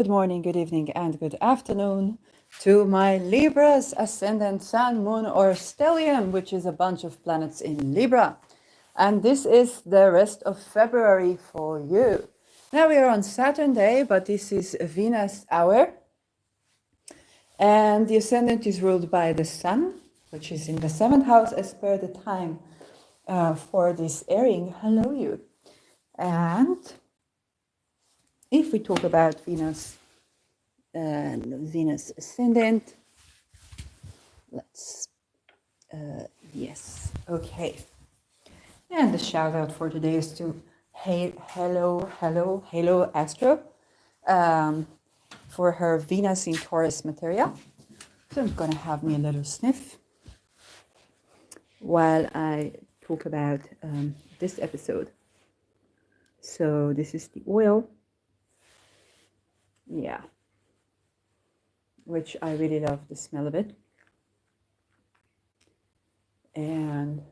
Good morning, good evening, and good afternoon to my Libra's ascendant sun, moon, or stellium, which is a bunch of planets in Libra. And this is the rest of February for you. Now we are on Saturn day, but this is a Venus hour. And the ascendant is ruled by the sun, which is in the seventh house as per the time for this airing. Hello, you. And if we talk about Venus ascendant. Yes, okay. And the shout out for today is to Hello Astro for her Venus in Taurus material. So I'm gonna have me a little sniff while I talk about this episode. So this is the oil. Yeah. Which I really love the smell of it. And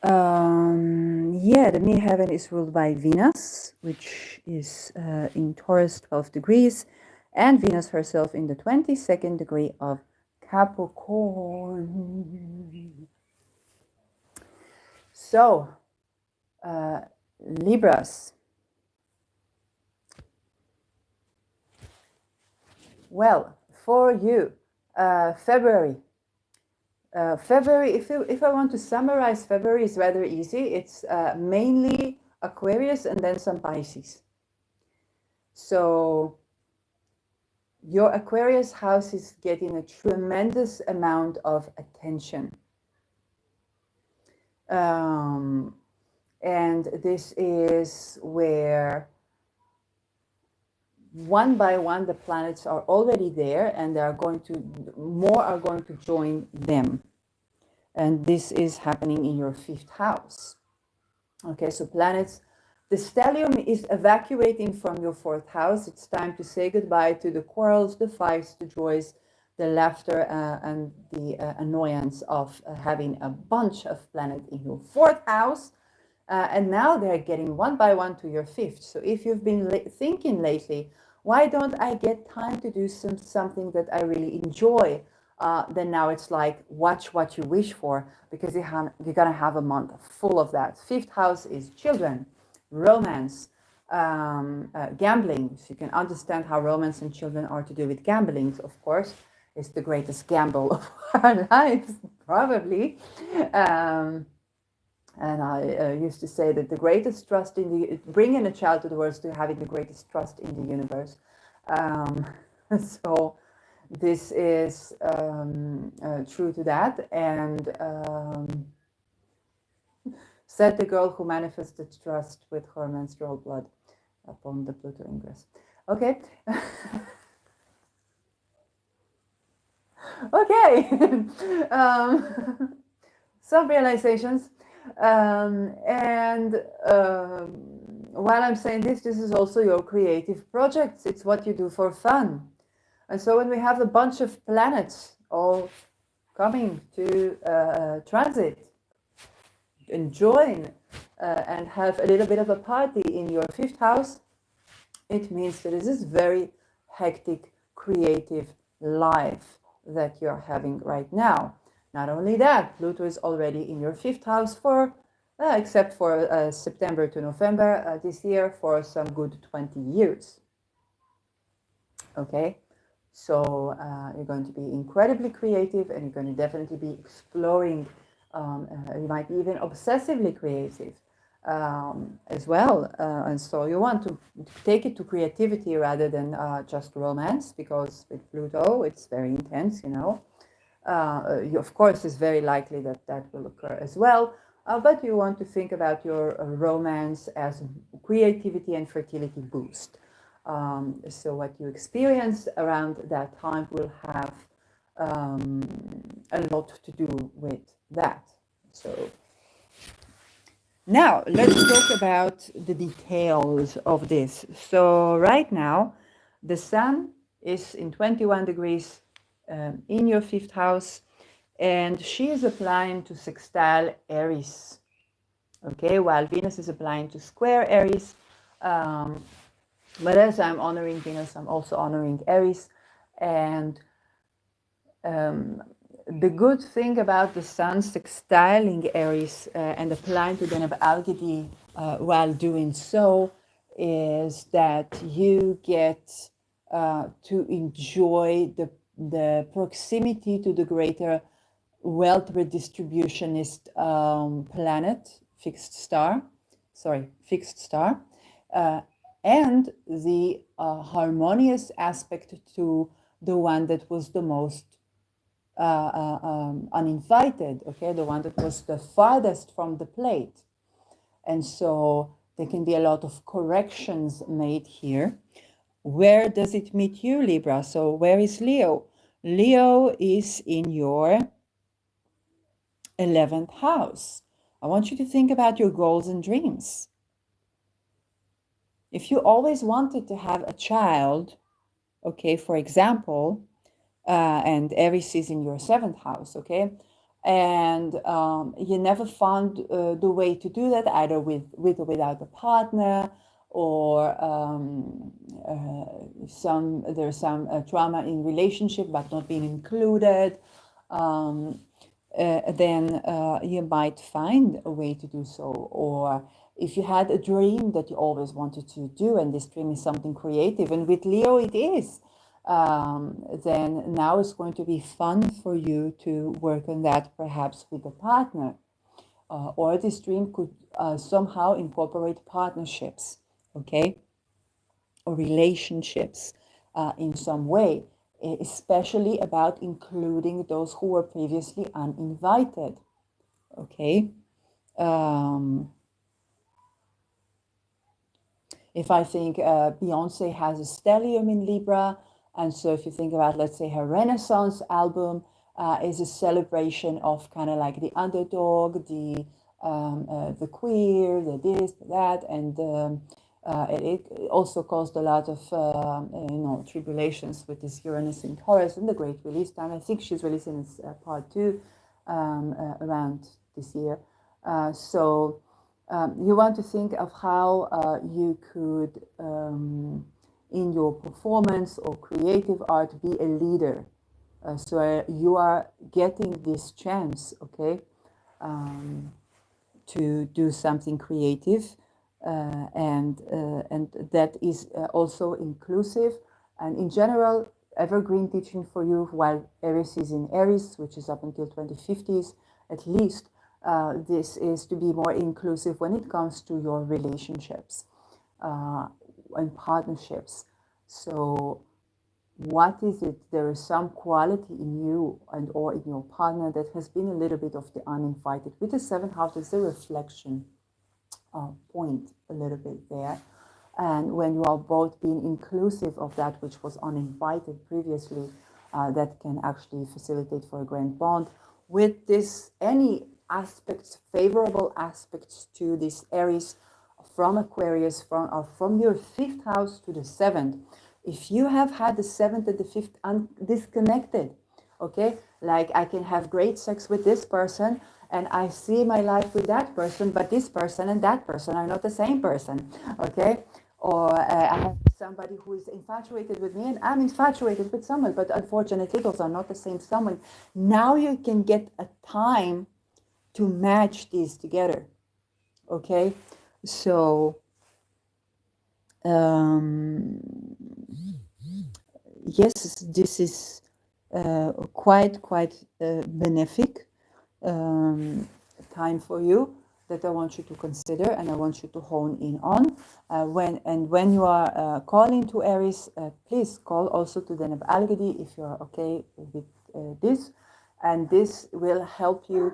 the midheaven is ruled by Venus, which is in Taurus 12 degrees, and Venus herself in the 22nd degree of Capricorn. So, Libras. Well, for you, February. February, if I want to summarize February, is rather easy. It's mainly Aquarius and then some Pisces. So your Aquarius house is getting a tremendous amount of attention. And this is where one by one the planets are already there, and more are going to join them. And this is happening in your fifth house. Okay, so planets, the stellium is evacuating from your fourth house. It's time to say goodbye to the quarrels, the fights, the joys, the laughter, and the annoyance of having a bunch of planets in your fourth house. And now they're getting one by one to your fifth. So if you've been thinking lately, why don't I get time to do something that I really enjoy? Then now it's like, watch what you wish for, because you're going to have a month full of that. Fifth house is children, romance, gambling. So you can understand how romance and children are to do with gambling, of course. It's the greatest gamble of our lives, probably. And I used to say that the greatest trust bringing a child to the world is to having the greatest trust in the universe. So this is true to that. And said the girl who manifested trust with her menstrual blood upon the Pluto ingress. Okay. Okay. Some realizations. While I'm saying this is also your creative projects. It's what you do for fun. And so when we have a bunch of planets all coming to transit and join and have a little bit of a party in your fifth house, it means that this is very hectic, creative life that you're having right now. Not only that, Pluto is already in your fifth house for, except for September to November this year, for some good 20 years. Okay, so you're going to be incredibly creative, and you're going to definitely be exploring. You might be even obsessively creative as well. And so you want to take it to creativity rather than just romance, because with Pluto, it's very intense, you know. Of course, it's very likely that that will occur as well, but you want to think about your romance as creativity and fertility boost. So what you experience around that time will have a lot to do with that. So now let's talk about the details of this. So right now, the sun is in 21 degrees in your fifth house, and she is applying to sextile Aries. Okay, while Venus is applying to square Aries, But as I'm honoring Venus, I'm also honoring Aries. And the good thing about the Sun sextiling Aries and applying to Deneb Algedy while doing so is that you get to enjoy the proximity to the greater wealth redistributionist planet, fixed star, uh, and the harmonious aspect to the one that was the most uninvited, okay, the one that was the farthest from the plate. And so there can be a lot of corrections made here. Where does it meet you, Libra? So where is Leo? Leo is in your 11th house. I want you to think about your goals and dreams. If you always wanted to have a child, okay, for example, and Aries is in your 7th house, okay, and you never found the way to do that, either with or without a partner, or there's some trauma in relationship but not being included, then you might find a way to do so. Or if you had a dream that you always wanted to do, and this dream is something creative, and with Leo it is, then now it's going to be fun for you to work on that, perhaps with a partner. Or this dream could somehow incorporate partnerships, okay, or relationships in some way, especially about including those who were previously uninvited, okay. If I think Beyonce has a stellium in Libra, and so if you think about, let's say, her Renaissance album is a celebration of kind of like the underdog, the queer, the this, the that, and it also caused a lot of tribulations with this Uranus in Taurus and the Great Release time. I think she's releasing this part 2 around this year. So you want to think of how you could, in your performance or creative art, be a leader. So you are getting this chance, okay, to do something creative, and that is also inclusive. And in general, evergreen teaching for you, while Aries is in Aries, which is up until 2050s at least, this is to be more inclusive when it comes to your relationships and partnerships. So what is it? There is some quality in you and or in your partner that has been a little bit of the uninvited. With the 7th house, it's a reflection point a little bit there. And when you are both being inclusive of that which was uninvited previously, that can actually facilitate for a grand bond. With this, any aspects, favorable aspects to this Aries from Aquarius, from your 5th house to the 7th. If you have had the 7th and the 5th disconnected, okay, like I can have great sex with this person and I see my life with that person, but this person and that person are not the same person, okay? Or I have somebody who is infatuated with me and I'm infatuated with someone, but unfortunately those are not the same someone. Now you can get a time to match these together, okay? So yes, this is quite benefic time for you that I want you to consider and I want you to hone in on. When you are calling to Aries, please call also to Deneb Algedy if you are okay with this, and this will help you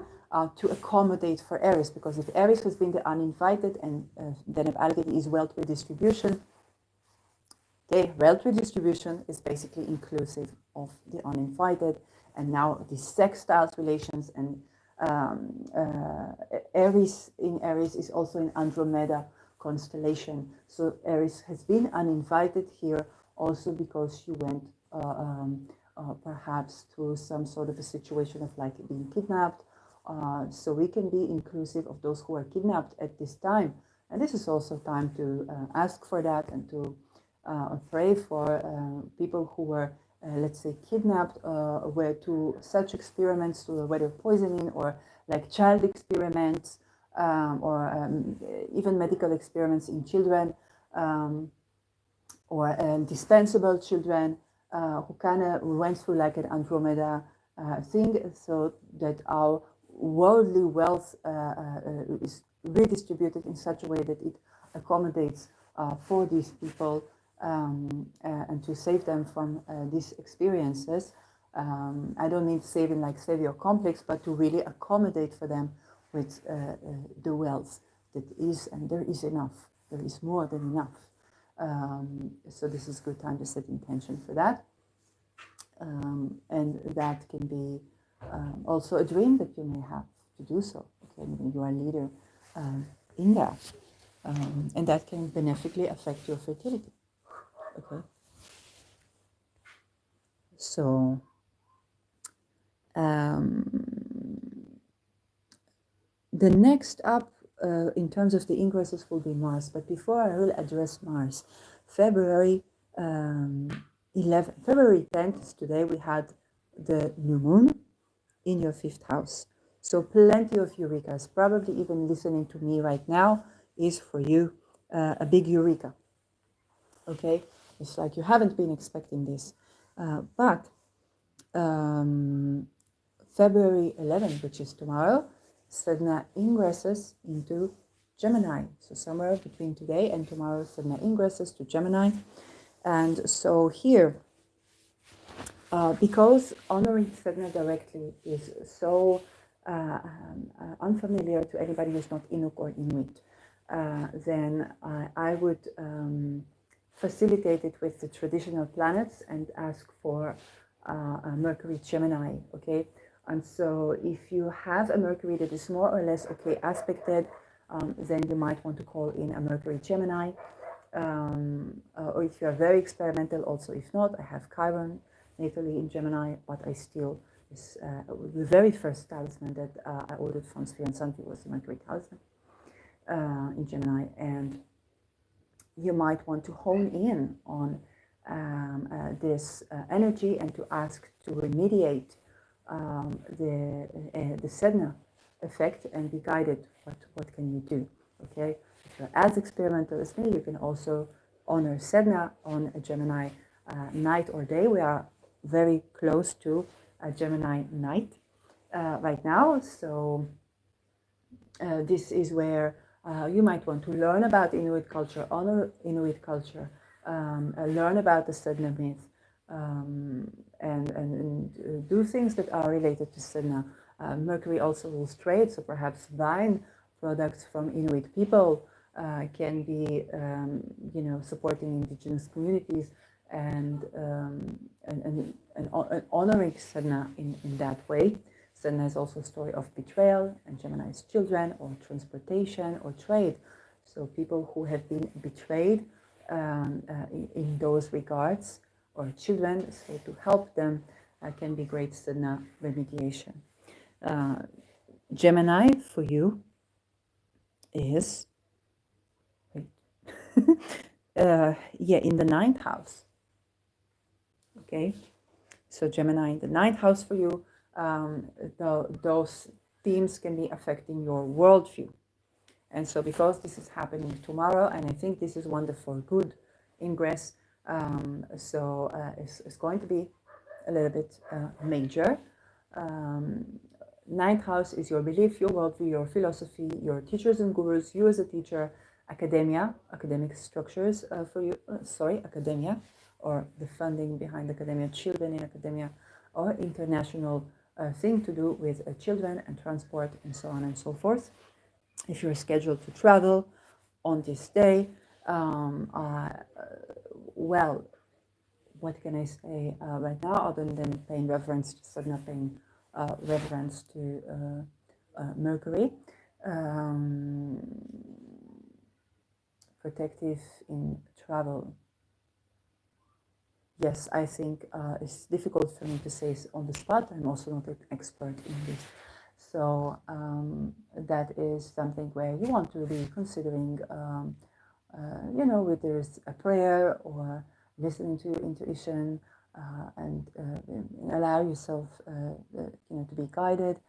to accommodate for Aries, because if Aries has been the uninvited and Deneb Algedy is wealth redistribution. Okay, wealth redistribution is basically inclusive of the uninvited, and now the sextiles relations, and Aries in Aries is also in Andromeda constellation. So Aries has been uninvited here also because she went perhaps through some sort of a situation of like being kidnapped. So we can be inclusive of those who are kidnapped at this time. And this is also time to ask for that and to pray for people who were, let's say, kidnapped, were to such experiments, to whether poisoning or like child experiments, or even medical experiments in children, or dispensable children, who kind of went through like an Andromeda thing, so that our worldly wealth is redistributed in such a way that it accommodates for these people, and to save them from these experiences. I don't mean saving like savior complex, but to really accommodate for them with the wealth that is, and there is enough. There is more than enough. So this is a good time to set intention for that. And that can be also a dream that you may have to do so. Okay, maybe you are a leader in that. And that can beneficially affect your fertility. Okay. So the next up in terms of the ingresses will be Mars. But before I will address Mars, February 10th is today. We had the new moon in your 5th house. So plenty of eurekas. Probably even listening to me right now is for you a big eureka. Okay, it's like you haven't been expecting this, but February 11th, which is tomorrow, Sedna ingresses into Gemini. So somewhere between today and tomorrow, Sedna ingresses to Gemini. And so here, because honoring Sedna directly is so unfamiliar to anybody who's not Inuk or Inuit, then I would facilitate it with the traditional planets and ask for Mercury Gemini, okay? And so if you have a Mercury that is more or less okay aspected, then you might want to call in a Mercury Gemini. Or if you are very experimental, also if not, I have Chiron natally in Gemini, but I still, the very first talisman that I ordered from Sphere and Santi was the Mercury talisman in Gemini. And you might want to hone in on this energy and to ask to remediate the Sedna effect and be guided. What can you do? Okay, if you're as experimental as me, you can also honor Sedna on a Gemini night or day. We are very close to a Gemini night right now, so this is where you might want to learn about Inuit culture, honor Inuit culture, learn about the Sedna myth, and do things that are related to Sedna. Mercury also rules trade, so perhaps buying products from Inuit people can be, supporting indigenous communities and honoring Sedna in that way. Sedna is also a story of betrayal, and Gemini's children, or transportation, or trade. So people who have been betrayed in those regards, or children, so to help them can be great Sedna remediation. Gemini for you is, in the 9th house. Okay, so Gemini in the 9th house for you. Those themes can be affecting your worldview. And so because this is happening tomorrow, and I think this is wonderful, good ingress, it's going to be a little bit major. 9th house is your belief, your worldview, your philosophy, your teachers and gurus, you as a teacher, academia, academic structures for you, academia, or the funding behind academia, children in academia, or international thing to do with children and transport and so on and so forth. If you're scheduled to travel on this day, well, what can I say right now other than paying reverence to Sedna, paying reverence to Mercury? Protective in travel. Yes, I think it's difficult for me to say on the spot. I'm also not an expert in this. So that is something where you want to be considering whether it's a prayer or listening to your intuition, and allow yourself, to be guided,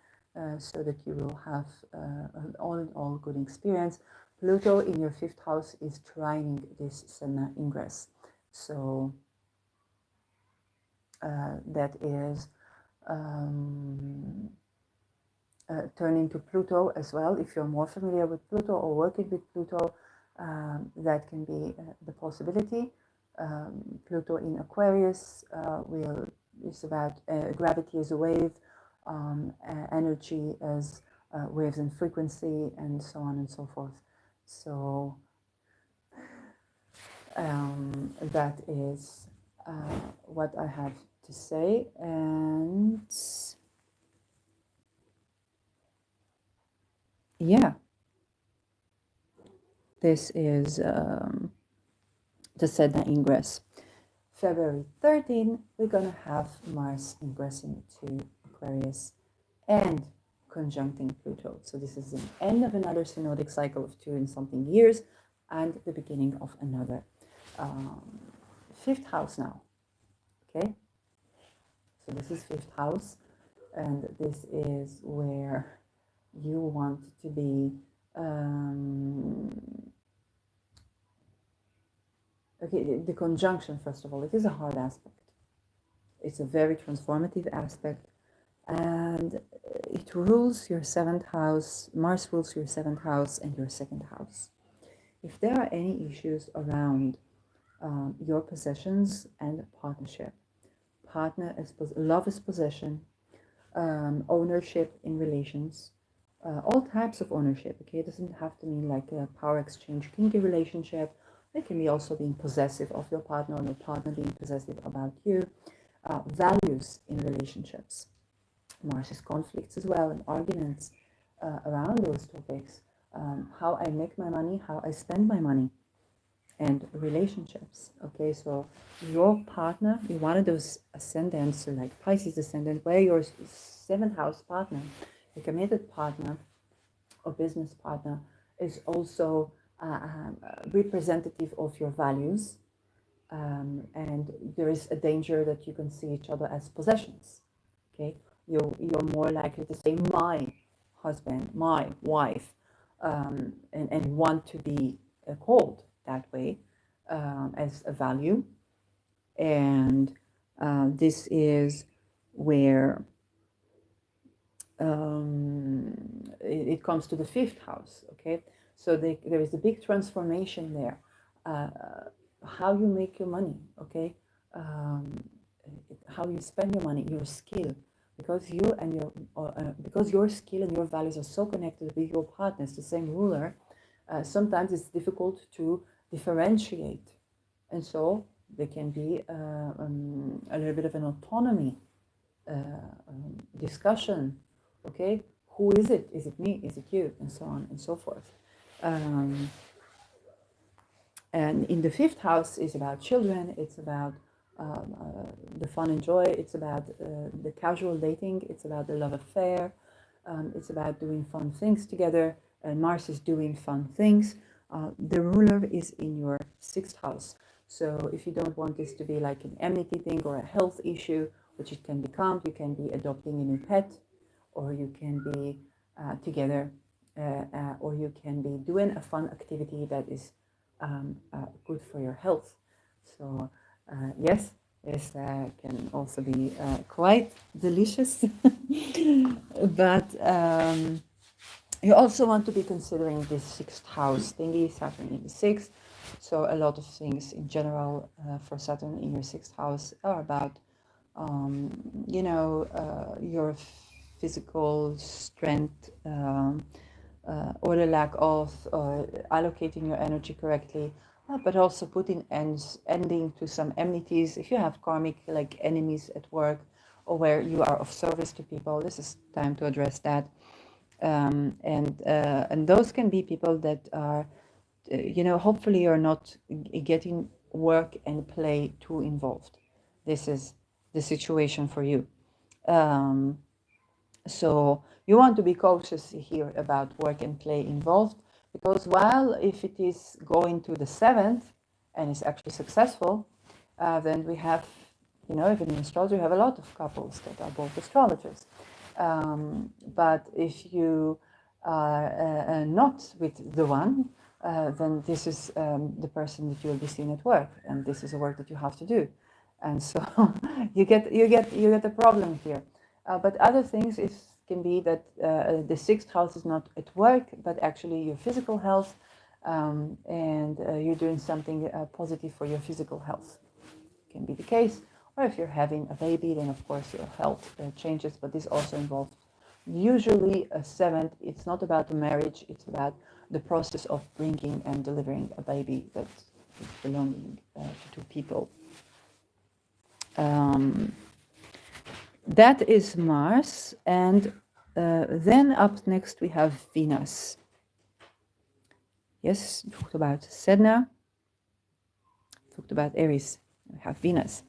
so that you will have an all in all good experience. Pluto in your fifth house is trining this Sedna ingress, so that is turning to Pluto as well. If you're more familiar with Pluto or working with Pluto, that can be the possibility. Pluto in Aquarius is about gravity as a wave, energy as waves and frequency, and so on and so forth. So that is what I have to say. And yeah, this is the Sedna ingress. February 13, we're going to have Mars ingressing to Aquarius and conjuncting Pluto. So this is the end of another synodic cycle of 2 and something years, and the beginning of another fifth house now. Okay, so this is fifth house, and this is where you want to be. Okay, the conjunction, first of all, it is a hard aspect. It's a very transformative aspect, and it rules your seventh house. Mars rules your seventh house and your second house. If there are any issues around your possessions and partnership, love is possession, ownership in relations, all types of ownership. Okay, it doesn't have to mean like a power exchange kinky relationship. It can be also being possessive of your partner, or your partner being possessive about you. Values in relationships. Mars' conflicts as well, and arguments around those topics. How I make my money, how I spend my money, and relationships. Okay, so your partner, you're one of those ascendants, so like Pisces ascendant, where your seventh house partner, a committed partner or business partner, is also representative of your values. And there is a danger that you can see each other as possessions. Okay, you're more likely to say my husband, my wife, and want to be called that way as a value. And this is where it comes to the fifth house. Okay, so there is a big transformation there. How you make your money, okay, how you spend your money, your skill, because your skill and your values are so connected with your partners, the same ruler. Sometimes it's difficult to differentiate, and so there can be a little bit of an autonomy discussion. Okay, who is it? Is it me? Is it you? And so on and so forth. And in the fifth house is about children. It's about the fun and joy. It's about the casual dating. It's about the love affair. It's about doing fun things together. And Mars is doing fun things. The ruler is in your sixth house. So if you don't want this to be like an enmity thing or a health issue, which it can become, you can be adopting a new pet, or you can be together, or you can be doing a fun activity that is good for your health. So yes, this can also be quite delicious. But you also want to be considering this sixth house thingy, Saturn in the sixth. So a lot of things in general for Saturn in your sixth house are about your physical strength, or the lack of, allocating your energy correctly, but also putting ending to some enmities. If you have karmic like enemies at work, or where you are of service to people, this is time to address that. And those can be people that are, hopefully you're not getting work and play too involved. This is the situation for you. So you want to be cautious here about work and play involved, Because while if it is going to the 7th and is actually successful, then we have, even in astrology, we have a lot of couples that are both astrologers. But if you are not with the one, then this is the person that you will be seeing at work, and this is a work that you have to do, and so you get a problem here. But other things can be that the 6th house is not at work, but actually your physical health, and you're doing something positive for your physical health. Can be the case. Or if you're having a baby, then of course your health changes, but this also involves usually a 7th. It's not about the marriage, it's about the process of bringing and delivering a baby that is belonging to two people. That is Mars, and then up next we have Venus. Yes, we talked about Sedna, talked about Aries, we have Venus.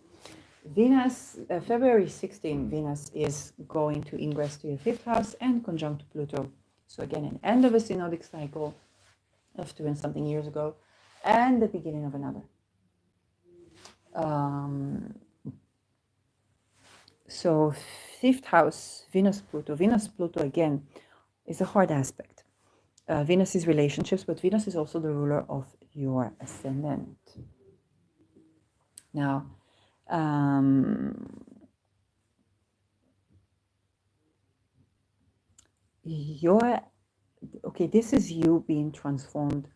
Venus, February 16, Venus is going to ingress to your 5th house and conjunct Pluto. So again, an end of a synodic cycle of doing something years ago, and the beginning of another. So 5th house, Venus-Pluto again is a hard aspect. Venus is relationships, but Venus is also the ruler of your ascendant. Now, this is you being transformed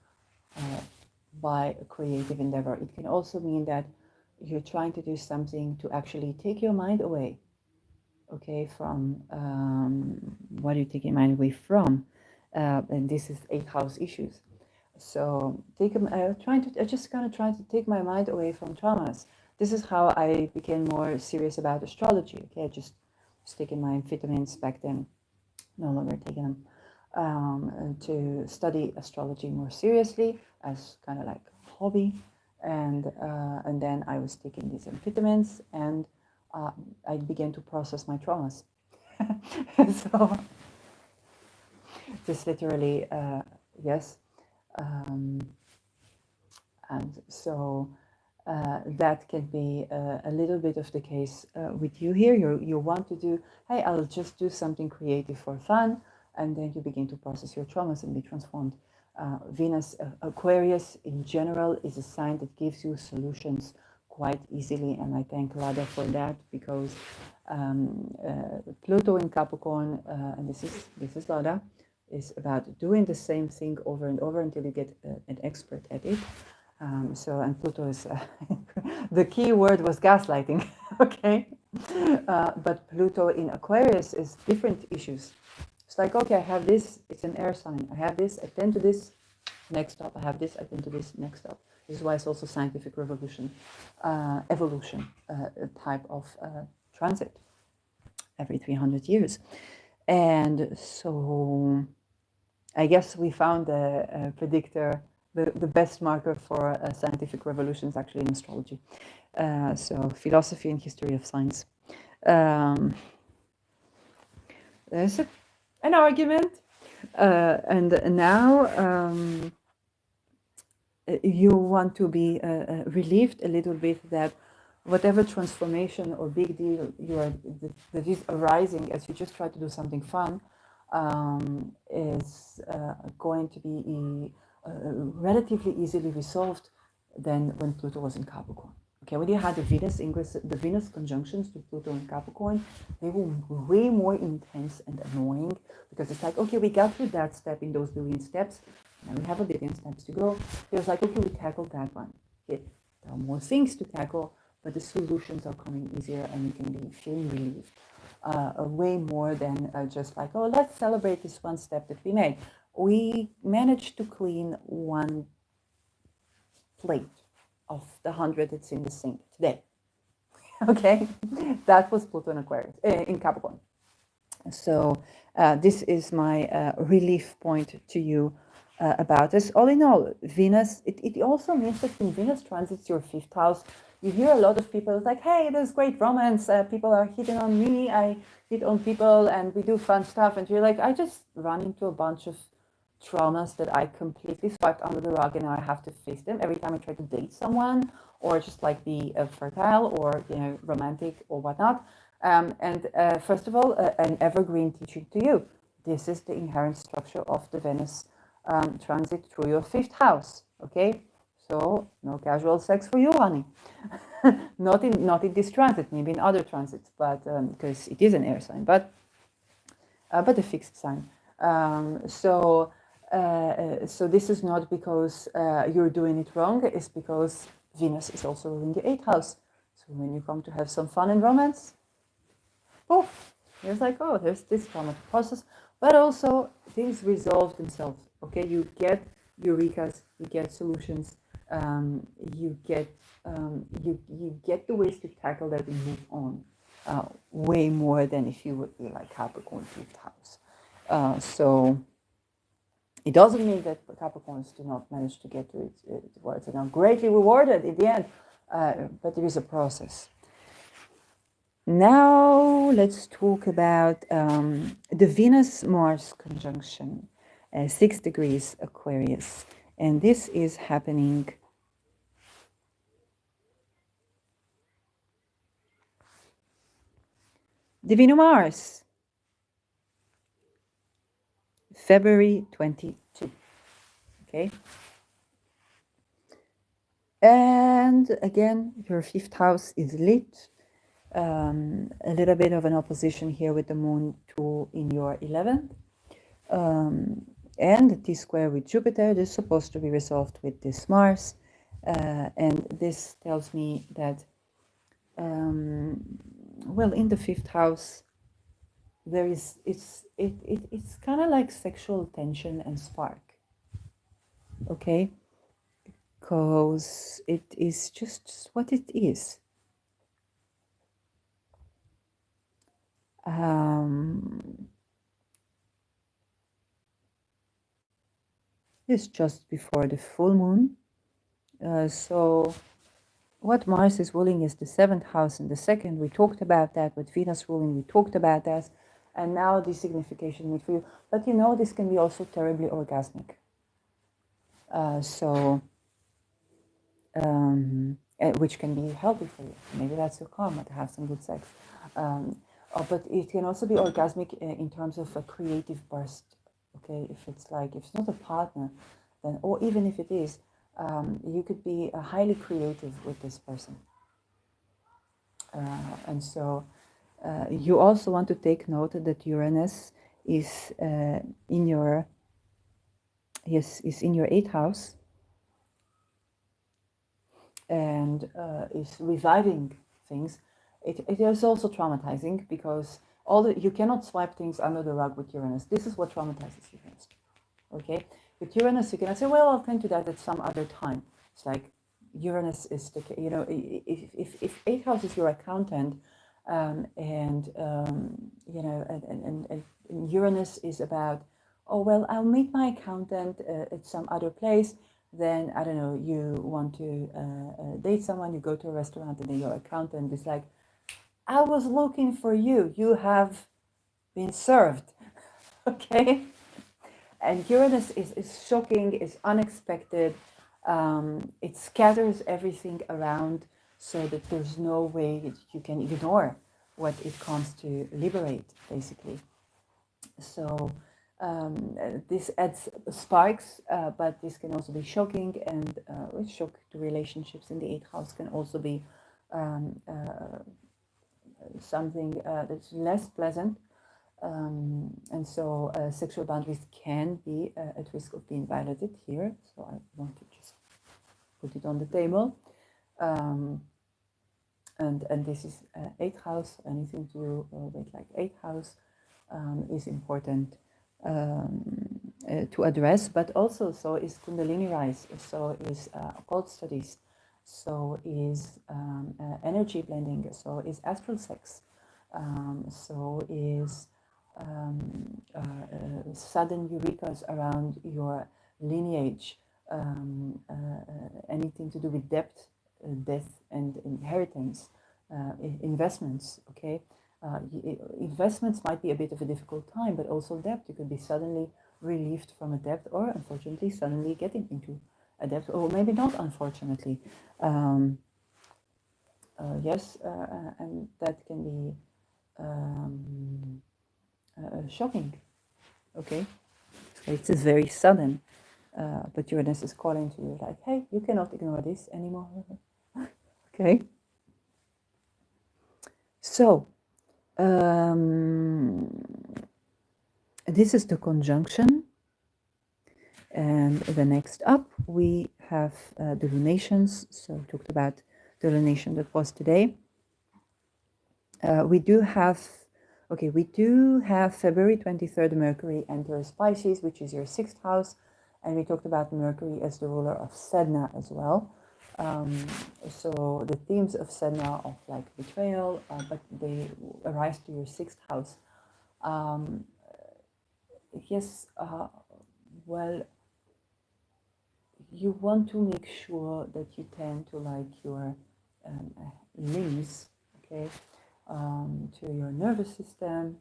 by a creative endeavor. It can also mean that you're trying to do something to actually take your mind away, from what are you taking your mind away from? And this is 8th house issues. So trying to take my mind away from traumas. This is how I became more serious about astrology. I just was taking my vitamins back then, no longer taking them, to study astrology more seriously as kind of like a hobby. And then I was taking these vitamins, and I began to process my traumas. So just literally, yes. And so that can be a little bit of the case with you here. You want to do, hey, I'll just do something creative for fun, and then you begin to process your traumas and be transformed. Venus, Aquarius in general is a sign that gives you solutions quite easily, and I thank Lada for that, because Pluto in Capricorn, and this is Lada, is about doing the same thing over and over until you get an expert at it. And Pluto is, the key word was gaslighting, okay? But Pluto in Aquarius is different issues. It's like, okay, I have this, it's an air sign. I have this, I tend to this, next stop. I have this, I tend to this, next stop. This is why it's also scientific evolution type of transit every 300 years. And so I guess we found the predictor, the best marker for scientific revolutions actually in astrology. So philosophy and history of science. There's an argument. And now you want to be relieved a little bit that whatever transformation or big deal that is arising as you just try to do something fun is going to be relatively easily resolved than when Pluto was in Capricorn. Okay, when you had the Venus conjunctions to Pluto in Capricorn, they were way more intense and annoying, because it's like, okay, we got through that step in those billion steps, and we have a billion steps to go. It was like, okay, we tackled that one. Okay, there are more things to tackle, but the solutions are coming easier, and you can be feeling relieved. Way more than just like, oh, let's celebrate this one step that we made. We managed to clean one plate of the 100 that's in the sink today. Okay, that was Pluto in Aquarius, in Capricorn. So this is my relief point to you about this. All in all, Venus, it also means that when Venus transits your 5th house, you hear a lot of people like, hey, there's great romance, people are hitting on me, I hit on people, and we do fun stuff. And you're like, I just run into a bunch of traumas that I completely swept under the rug, and now I have to face them every time I try to date someone, or just like be fertile or romantic or whatnot. And first of all, an evergreen teaching to you. This is the inherent structure of the Venus transit through your fifth house. Okay, so no casual sex for you, honey. not in this transit, maybe in other transits, but because it is an air sign, but a fixed sign. So this is not because you're doing it wrong. It's because Venus is also ruling the eighth house. So when you come to have some fun and romance, poof, it's like, oh, there's this traumatic process, but also things resolve themselves. Okay, you get eurekas, you get solutions, you get you get the ways to tackle that and move on. Way more than if you would be like Capricorn fifth house. So it doesn't mean that Capricorns do not manage to get to its words and are greatly rewarded in the end, but there is a process. Now let's talk about the Venus-Mars conjunction, 6 degrees Aquarius, and this is happening Divino-Mars, February 22. Okay. And again, your fifth house is lit. A little bit of an opposition here with the moon in your 11th. And the T-square with Jupiter is supposed to be resolved with this Mars. And this tells me that, well, in the fifth house, there is, it's kind of like sexual tension and spark. Okay? Because it is just what it is. It's just before the full moon. So what Mars is ruling is the 7th house and the 2nd. We talked about that. With Venus ruling, we talked about that. And now the signification need for you. But this can be also terribly orgasmic. Which can be healthy for you. Maybe that's your karma, to have some good sex. But it can also be orgasmic in terms of a creative burst. Okay, if it's not a partner, then, or even if it is, you could be highly creative with this person. And so you also want to take note that Uranus is in your 8th house, and is reviving things. It is also traumatizing because you cannot swipe things under the rug with Uranus. This is what traumatizes you most. Okay, with Uranus you cannot say, well, I'll tend to that at some other time. It's like Uranus is the, if 8th house is your accountant, and Uranus is about, oh well, I'll meet my accountant at some other place. Then, I don't know, you want to date someone, you go to a restaurant, and then your accountant is like, I was looking for you. You have been served. Okay? And Uranus is shocking, is unexpected. It scatters everything around so that there's no way that you can ignore what it comes to liberate, basically. So this adds sparks, but this can also be shocking, and shock to relationships in the 8th house can also be something that's less pleasant, and so sexual boundaries can be at risk of being violated here. So I want to just put it on the table. And this is 8th house. Anything to do with 8th house is important to address, but also so is Kundalini rise, so is occult studies, so is energy blending, so is astral sex, so is sudden eurekas around your lineage, anything to do with death and inheritance, investments. Okay, investments might be a bit of a difficult time, but also debt. You could be suddenly relieved from a debt, or unfortunately suddenly getting into a debt, or maybe not unfortunately. Yes, and that can be shocking. Okay, so it's very sudden, but Uranus is calling to you like, hey, you cannot ignore this anymore. Okay, so this is the conjunction, and the next up we have the lunations. So we talked about the lunation that was today. We do have February 23rd, Mercury enters Pisces, which is your sixth house, and we talked about Mercury as the ruler of Sedna as well. So the themes of Sedna of like betrayal, but they arise to your sixth house. Yes, well, you want to make sure that you tend to like your limbs, okay, to your nervous system.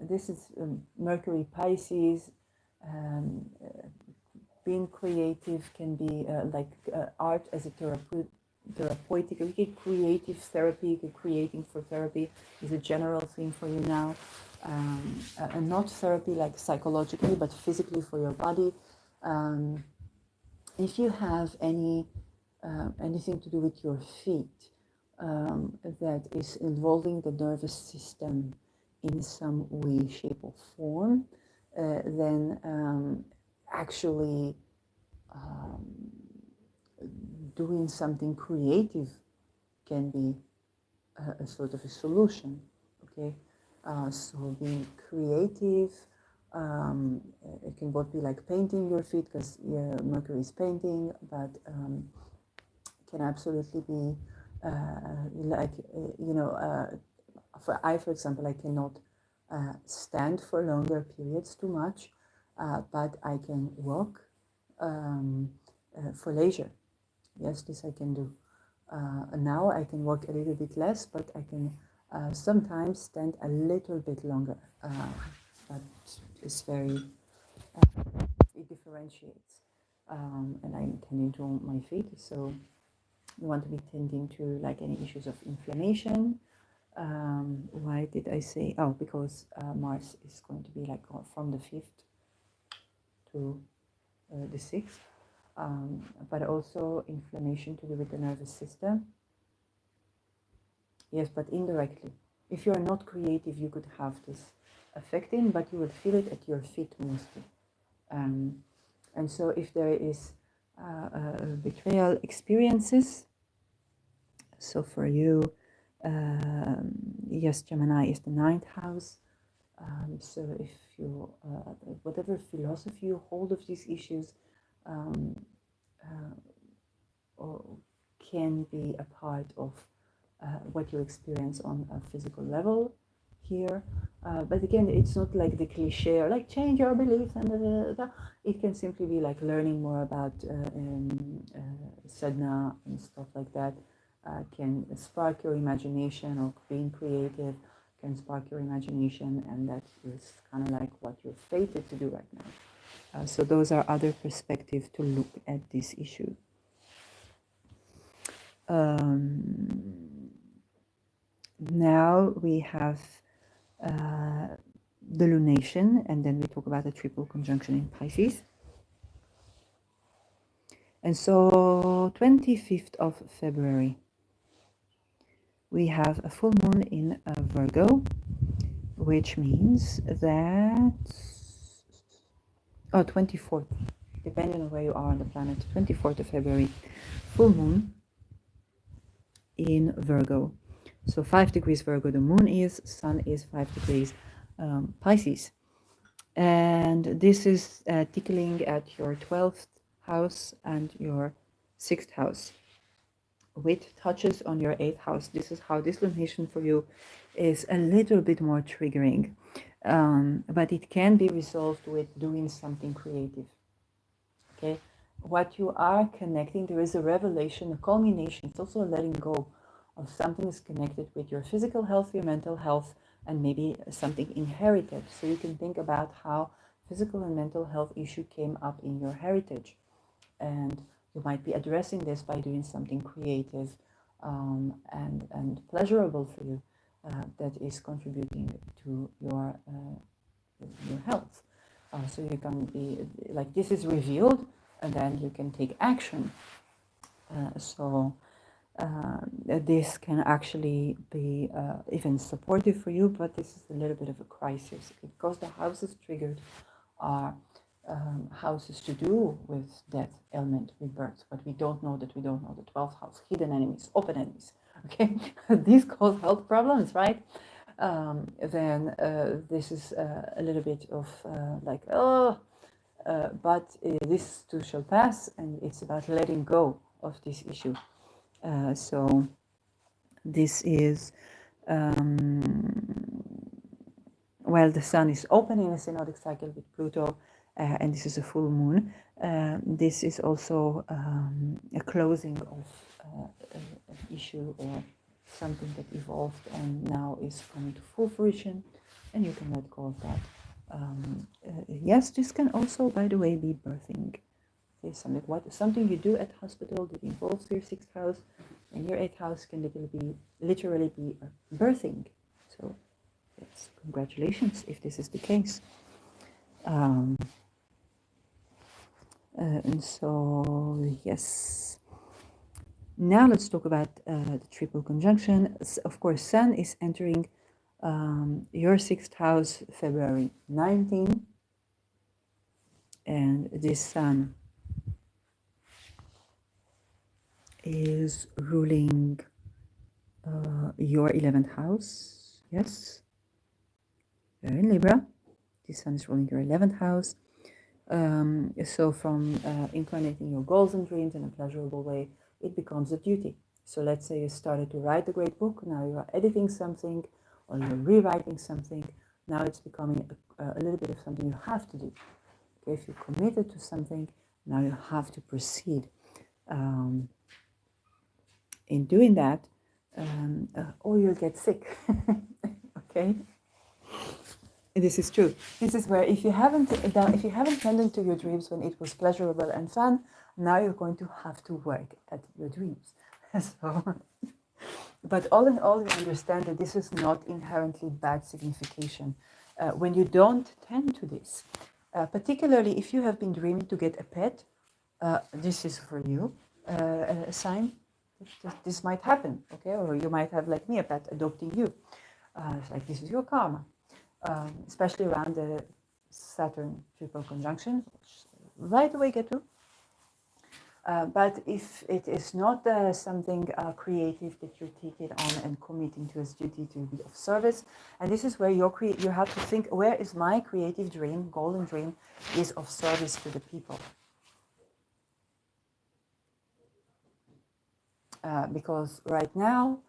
This is Mercury Pisces. Being creative can be like art as a therapeutic. You get creative therapy. Creating for therapy is a general theme for you now, and not therapy like psychologically, but physically for your body. If you have anything to do with your feet that is involving the nervous system in some way, shape, or form, then actually doing something creative can be a sort of a solution. Okay, so being creative. It can both be like painting your feet, because Mercury is painting, but can absolutely be like for example, I cannot stand for longer periods too much, but I can walk for leisure. Yes, this I can do. Now I can walk a little bit less, but I can sometimes stand a little bit longer. But it's very, it differentiates. And I'm tending to my feet, so you want to be tending to like any issues of inflammation. Why did I say? Oh, because Mars is going to be like from the 5th to the 6th, but also inflammation to do with the nervous system. Yes, but indirectly. If you're not creative, you could have this affecting, but you will feel it at your feet mostly. And so if there is betrayal experiences, so for you, yes, Gemini is the 9th house. So if you, whatever philosophy you hold of these issues, or can be a part of what you experience on a physical level here. But again, it's not like the cliche or like change your beliefs and it can simply be like learning more about sadhana and stuff like that. Can spark your imagination, or being creative can spark your imagination, and that is kind of like what you're fated to do right now. So those are other perspectives to look at this issue. Now we have the lunation, and then we talk about the triple conjunction in Pisces. And so 25th of February, we have a full moon in Virgo, which means that, 24th, depending on where you are on the planet, 24th of February, full moon in Virgo. So 5 degrees Virgo the moon is, sun is 5 degrees Pisces. And this is tickling at your 12th house and your 6th house, with touches on your 8th house. This is how this lunation for you is a little bit more triggering, but it can be resolved with doing something creative. Okay, what you are connecting, there is a revelation, a culmination. It's also a letting go of something is connected with your physical health, your mental health, and maybe something inherited. So you can think about how physical and mental health issue came up in your heritage, and you might be addressing this by doing something creative and pleasurable for you that is contributing to your health. So you can be like, this is revealed, and then you can take action. So this can actually be even supportive for you, but this is a little bit of a crisis because the houses triggered are houses to do with death, ailment, rebirth, but we don't know that we don't know the 12th house, hidden enemies, open enemies. Okay, these cause health problems, right? Then this is a little bit of like, but this too shall pass, and it's about letting go of this issue. So this is while the sun is open in a synodic cycle with Pluto, and this is a full moon, this is also a closing of an issue or something that evolved and now is coming to full fruition, and you can let go of that. Yes, this can also, by the way, be birthing. Okay, something you do at hospital that involves your 6th house, and your 8th house can literally be birthing. So yes, congratulations if this is the case. And so yes, now let's talk about the triple conjunction. Of course, Sun is entering your 6th house February 19, and this Sun is ruling your 11th house. Yes, you're in Libra. This Sun is ruling your 11th house. So from incarnating your goals and dreams in a pleasurable way, it becomes a duty. So let's say you started to write a great book, now you are editing something, or you're rewriting something. Now it's becoming a little bit of something you have to do. Okay, if you're committed to something, now you have to proceed. In doing that, or you'll get sick. Okay. This is true. This is where if you haven't tended to your dreams when it was pleasurable and fun, now you're going to have to work at your dreams. So, but all in all, you understand that this is not inherently bad signification. When you don't tend to this, particularly if you have been dreaming to get a pet, this is for you a sign that this might happen. Okay, or you might have, like me, a pet adopting you. It's like, this is your karma. Especially around the Saturn triple conjunction, which right away get to. But if it is not something creative that you're taking on and committing to as duty to be of service, and this is where you have to think, where is my creative dream, golden dream, is of service to the people. Because right now,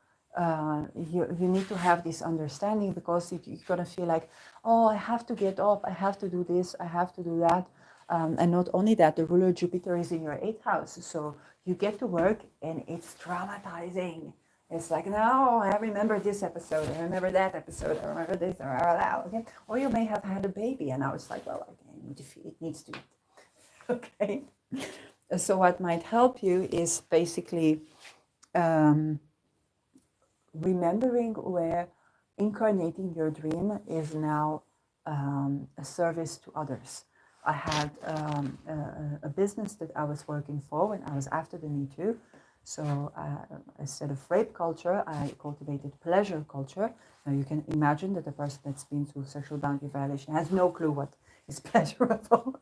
you need to have this understanding, because you're going to feel like, oh, I have to get up, I have to do this, I have to do that. And not only that, the ruler Jupiter is in your 8th house. So you get to work and it's traumatizing. It's like, no, I remember this episode, I remember that episode, I remember this, or that. Okay? Or you may have had a baby and now it's like, well, it needs to eat. Okay. So what might help you is basically remembering where incarnating your dream is now a service to others. I had a business that I was working for when I was after the Me Too. So instead of rape culture, I cultivated pleasure culture. Now you can imagine that the person that's been through sexual boundary violation has no clue what is pleasurable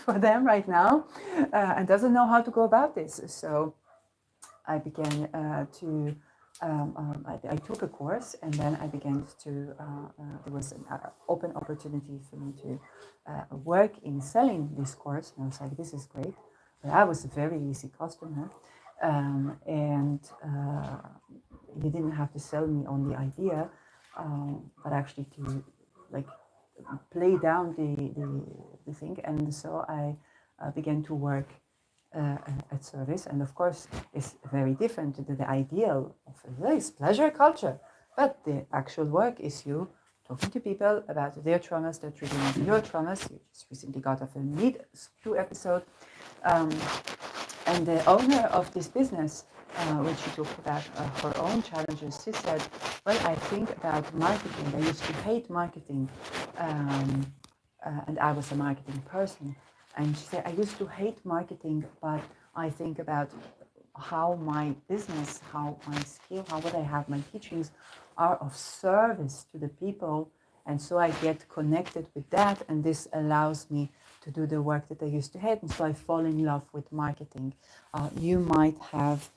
for them right now, and doesn't know how to go about this. So I began I took a course, and then I began to, there was an open opportunity for me to work in selling this course. And I was like, this is great. But I was a very easy customer. And you didn't have to sell me on the idea, but actually to like play down the thing. And so I began to work at service, and of course it's very different to the ideal of this pleasure culture, but the actual work is you talking to people about their traumas, they're triggering your traumas. You just recently got off a Meet 2 episode. And the owner of this business, when she talked about her own challenges, she said, well, I think about marketing. I used to hate marketing, and I was a marketing person. And she said, I used to hate marketing, but I think about how my business, how my skill, how what I have, my teachings are of service to the people. And so I get connected with that, and this allows me to do the work that I used to hate. And so I fall in love with marketing. You might have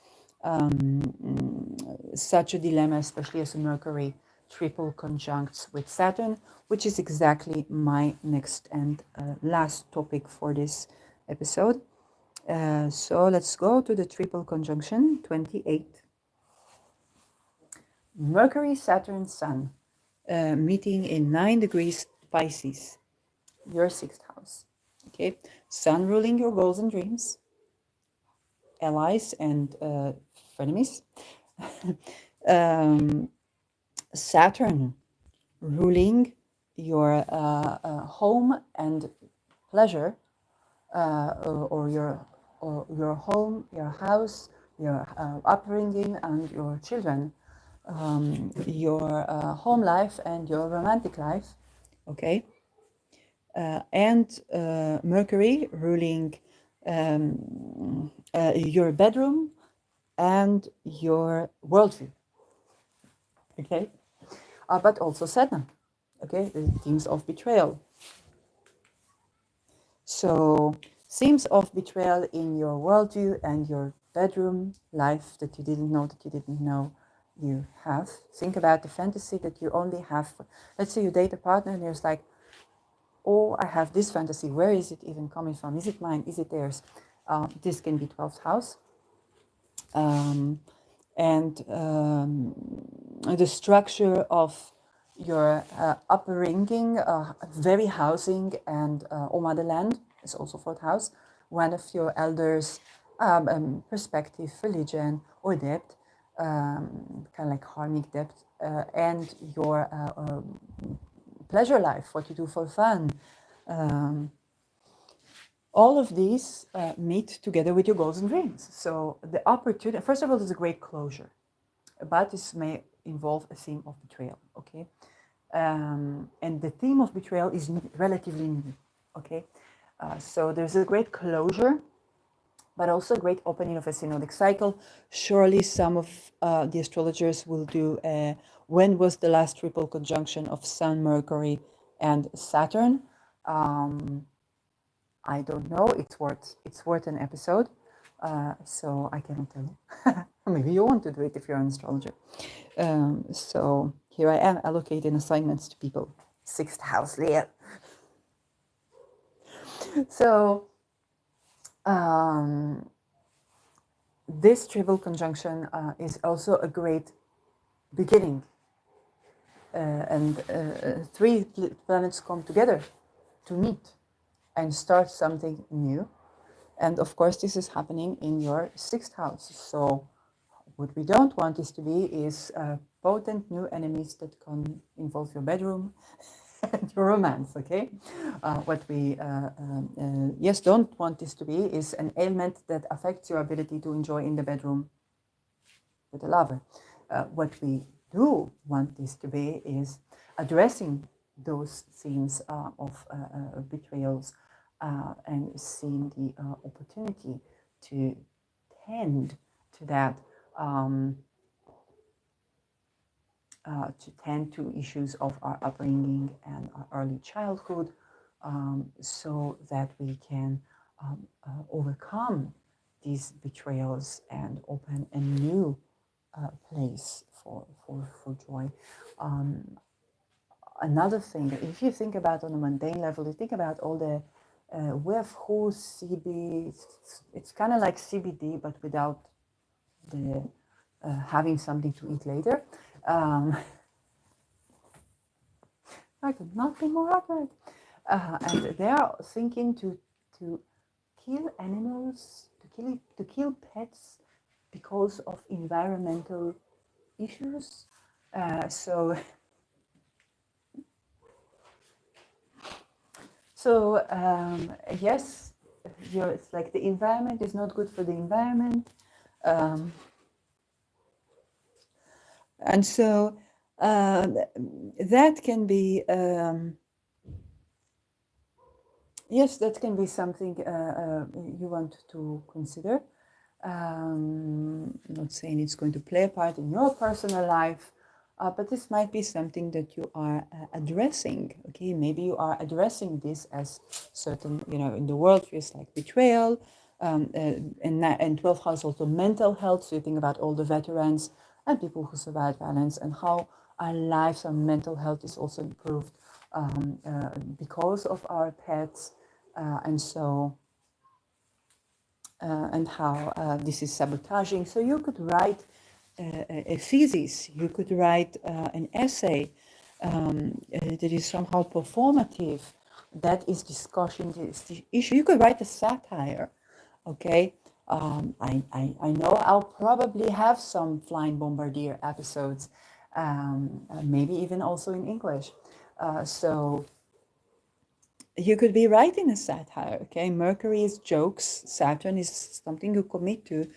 such a dilemma, especially as Mercury triple conjuncts with Saturn, which is exactly my next and last topic for this episode. So let's go to the triple conjunction 28. Mercury, Saturn, Sun, meeting in 9 degrees Pisces, your 6th house. Okay, Sun ruling your goals and dreams, allies and frenemies. Saturn ruling your home and pleasure, or your home, your house, your upbringing, and your children, your home life and your romantic life. Okay, and Mercury ruling your bedroom and your worldview. Okay, but also Saturn. Okay, the themes of betrayal. So, themes of betrayal in your worldview and your bedroom life that you didn't know you have. Think about the fantasy that you only have. Let's say you date a partner and there's like, oh, I have this fantasy. Where is it even coming from? Is it mine? Is it theirs? This can be 12th house. And the structure of your upbringing, very housing and or motherland is also 4th house. One of your elders' perspective, religion, or debt, kind of like karmic debt, and your pleasure life, what you do for fun. All of these meet together with your goals and dreams. So the opportunity, first of all, there's a great closure, but this may involve a theme of betrayal, okay? And the theme of betrayal is relatively new, okay? So there's a great closure, but also a great opening of a synodic cycle. Surely some of the astrologers will do when was the last triple conjunction of Sun, Mercury, and Saturn? I don't know. It's worth an episode. So I cannot tell you. Maybe you want to do it if you're an astrologer. So here I am allocating assignments to people. 6th house, Leo. So this triple conjunction is also a great beginning. And 3 planets come together to meet and start something new. And of course, this is happening in your 6th house. So what we don't want is to be is potent new enemies that can involve your bedroom and your romance, okay? What we, yes, don't want this to be is an ailment that affects your ability to enjoy in the bedroom with a lover. What we do want this to be is addressing those themes of betrayals and seeing the opportunity to tend to that, to tend to issues of our upbringing and our early childhood, so that we can overcome these betrayals and open a new place for joy. Another thing, if you think about on a mundane level, you think about all the who CB, it's kind of like CBD, but without the having something to eat later. I could not be more accurate. And they are thinking to kill animals, to kill pets because of environmental issues. So So yes, it's like the environment is not good for the environment. And so that can be, yes, that can be something you want to consider. I'm not saying it's going to play a part in your personal life, but this might be something that you are addressing. Okay, maybe you are addressing this as certain, in the world feels like betrayal, and 12th house also mental health. So you think about all the veterans and people who survived violence and how our lives, our mental health is also improved because of our pets, and so. And how this is sabotaging. So you could write a thesis, you could write an essay that is somehow performative, that is discussing this issue. You could write a satire, okay? I know I'll probably have some Flying Bombardier episodes, maybe even also in English. So you could be writing a satire, okay? Mercury is jokes, Saturn is something you commit to,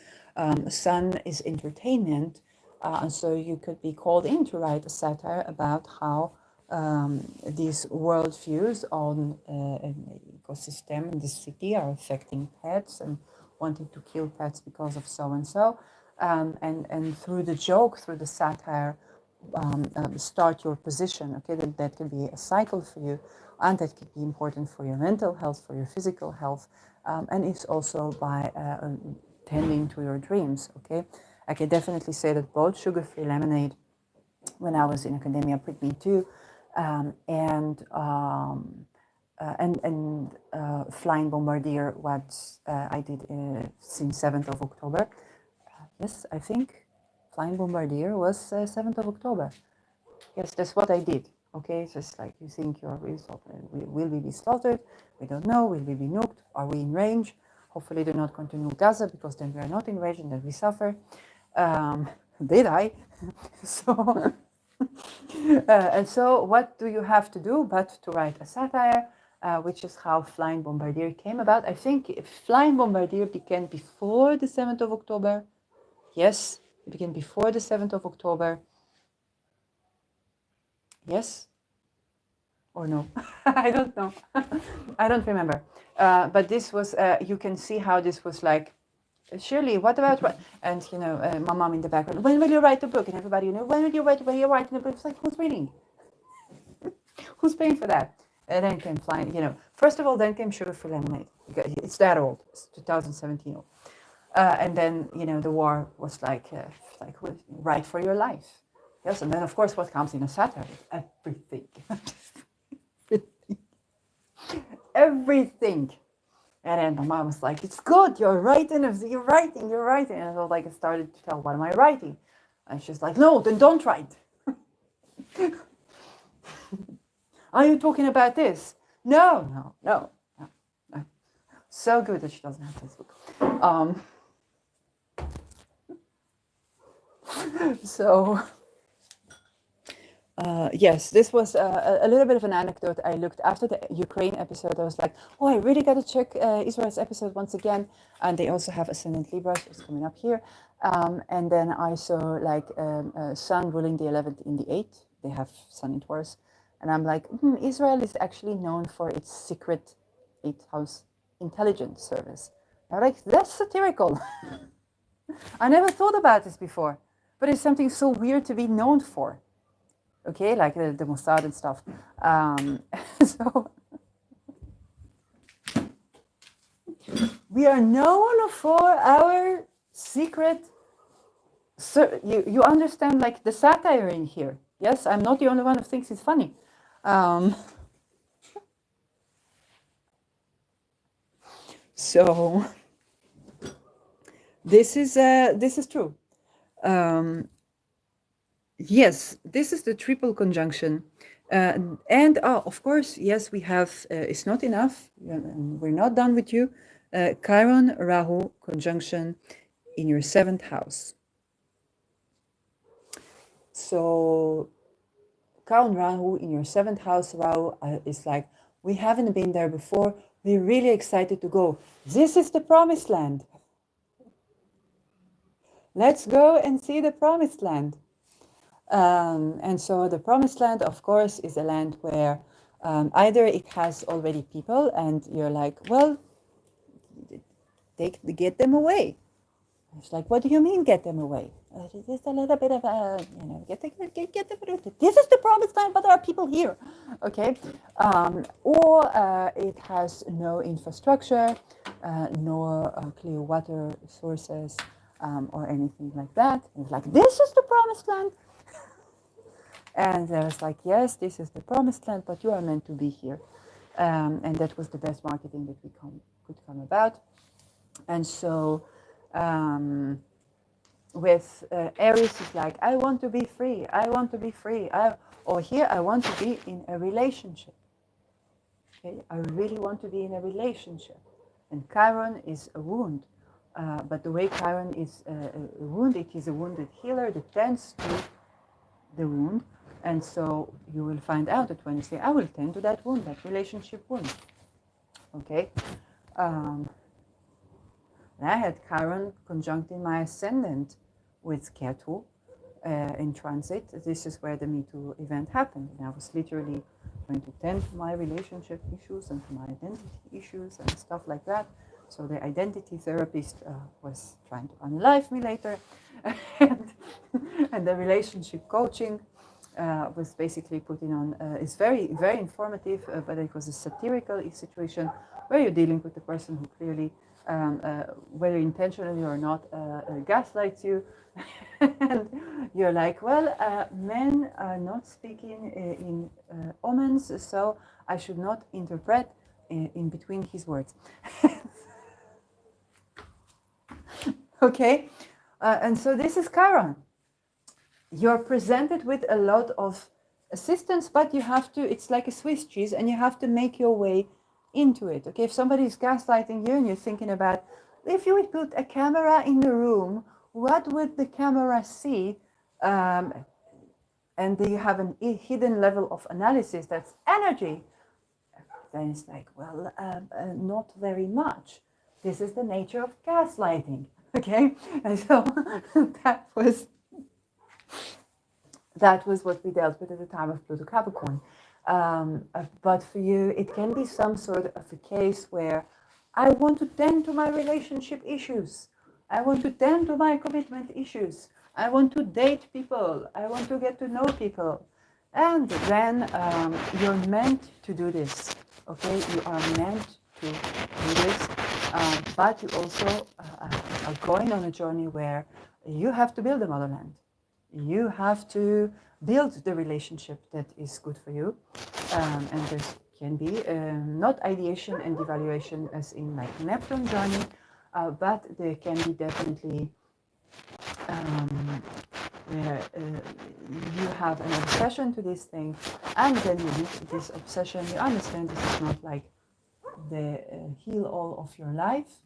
Sun is entertainment, and so you could be called in to write a satire about how these worldviews on an ecosystem in the city are affecting pets and wanting to kill pets because of so and so, and through the joke, through the satire, start your position. Okay, that can be a cycle for you, and that could be important for your mental health, for your physical health, and it's also by tending to your dreams. Okay, I can definitely say that both sugar-free lemonade, when I was in academia, put me too, and Flying Bombardier, what I did since 7th of October. Yes, I think Flying Bombardier was 7th of October. Yes, that's what I did. Okay, so it's like you think you're will we be slaughtered? We don't know. Will we be nuked? Are we in range? Hopefully they're not going to nuke Gaza, because then we are not in range and then we suffer. Did I? So, and so what do you have to do but to write a satire, which is how Flying Bombardier came about. I think Flying Bombardier began before the 7th of October. Yes, it began before the 7th of October. Yes or no? I don't know. I don't remember. But this was, you can see how this was like, Shirley, what about what? And my mom in the background, when will you write the book? And everybody, when will you write? When you're writing the book, it's like, who's reading? Who's paying for that? And then came Flying. First of all, then came Sugar-Free Lemonade. It's that old. It's 2017 old. And then the war was like write for your life. Yes, and then of course what comes in a satire? Everything. Everything. And then my mom was like, "It's good. You're writing. You're writing. You're writing." And so I started to tell, "What am I writing?" And she's like, "No, then don't write." Are you talking about this? No. So good that she doesn't have Facebook. So. Yes, this was a little bit of an anecdote. I looked after the Ukraine episode. I was like, oh, I really got to check Israel's episode once again. And they also have Ascendant Libra, so it's coming up here. And then I saw like Sun ruling the 11th in the 8th. They have Sun in Taurus. And I'm like, Israel is actually known for its secret 8th house intelligence service. I'm like, that's satirical. I never thought about this before, but it's something so weird to be known for. Okay, like the Mossad and stuff. So we are known for our secret. So you understand, like the satire in here. Yes, I'm not the only one who thinks it's funny. So this is true. Yes, this is the triple conjunction. And of course, yes, we have, it's not enough. We're not done with you. Chiron Rahu conjunction in your 7th house. So Chiron Rahu in your 7th house, Rahu is like We haven't been there before. We're really excited to go. This is the promised land. Let's go and see the promised land. And so the promised land, of course, is a land where either it has already people and you're like, well, get them away. It's like, what do you mean get them away? Just a little bit of a, get them. This is the promised land, but there are people here, okay? Or it has no infrastructure, nor clear water sources, or anything like that. It's like, this is the promised land. And I was like, yes, this is the promised land, but you are meant to be here. And that was the best marketing that we could come about. And so with Aries, it's like, I want to be free. I want to be free. Or here, I want to be in a relationship. Okay? I really want to be in a relationship. And Chiron is a wound. But the way Chiron is a wound, it is a wounded healer that tends to the wound. And so you will find out that when you say, I will tend to that wound, that relationship wound. Okay? And I had Chiron conjuncting my ascendant with Ketu in transit. This is where the Me Too event happened. And I was literally trying to tend to my relationship issues and to my identity issues and stuff like that. So the identity therapist was trying to unalive me later. And the relationship coaching was basically putting on, it's very, very informative, but it was a satirical situation where you're dealing with the person who clearly, whether intentionally or not, gaslights you. And you're like, well, men are not speaking in omens, so I should not interpret in between his words. Okay, and so this is Chiron. You're presented with a lot of assistance, but you have to, it's like a Swiss cheese, and you have to make your way into it. Okay, if somebody is gaslighting you and you're thinking about, if you would put a camera in the room, what would the camera see? And you have a hidden level of analysis, that's energy. Then it's like, well, not very much. This is the nature of gaslighting. Okay, and so that was what we dealt with at the time of Pluto Capricorn. But for you, it can be some sort of a case where I want to tend to my relationship issues. I want to tend to my commitment issues. I want to date people. I want to get to know people. And then you're meant to do this. Okay, you are meant to do this. But you also are going on a journey where you have to build a motherland. You have to build the relationship that is good for you. And there can be not ideation and devaluation as in like Neptune journey, but there can be definitely where you have an obsession to this thing, and then you meet this obsession. You understand this is not like the heal all of your life.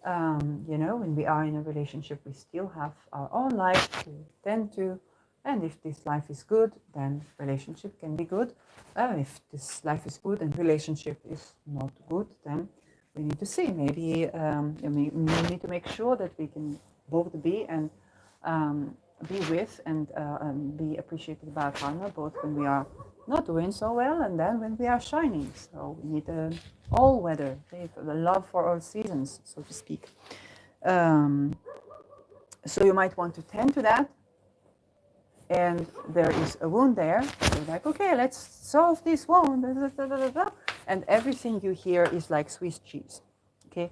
When we are in a relationship, we still have our own life to tend to. And if this life is good, then relationship can be good. If this life is good and relationship is not good, then we need to see. Maybe we need to make sure that we can both be and be with and be appreciated by our partner, both when we are not doing so well and then when we are shining. So we need all weather, the love for all seasons, so to speak. So you might want to tend to that. And there is a wound there. So you're like, okay, let's solve this wound. And everything you hear is like Swiss cheese. Okay.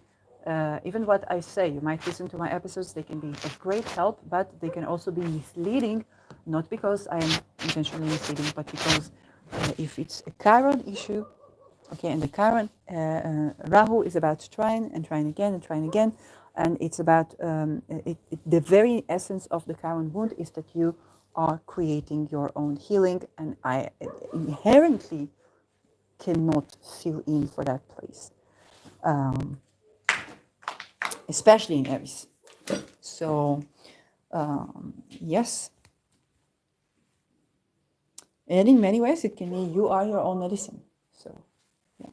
Even what I say, you might listen to my episodes. They can be of great help, but they can also be misleading. Not because I am intentionally misleading, but because if it's a Chiron issue, okay, and the Chiron Rahu is about trying and trying again and trying again, and it's about the very essence of the Chiron wound is that you are creating your own healing, and I inherently cannot fill in for that place, especially in Aries. So yes, and in many ways it can mean you are your own medicine. So yeah.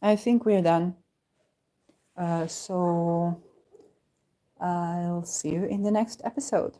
I think we're done. So I'll see you in the next episode.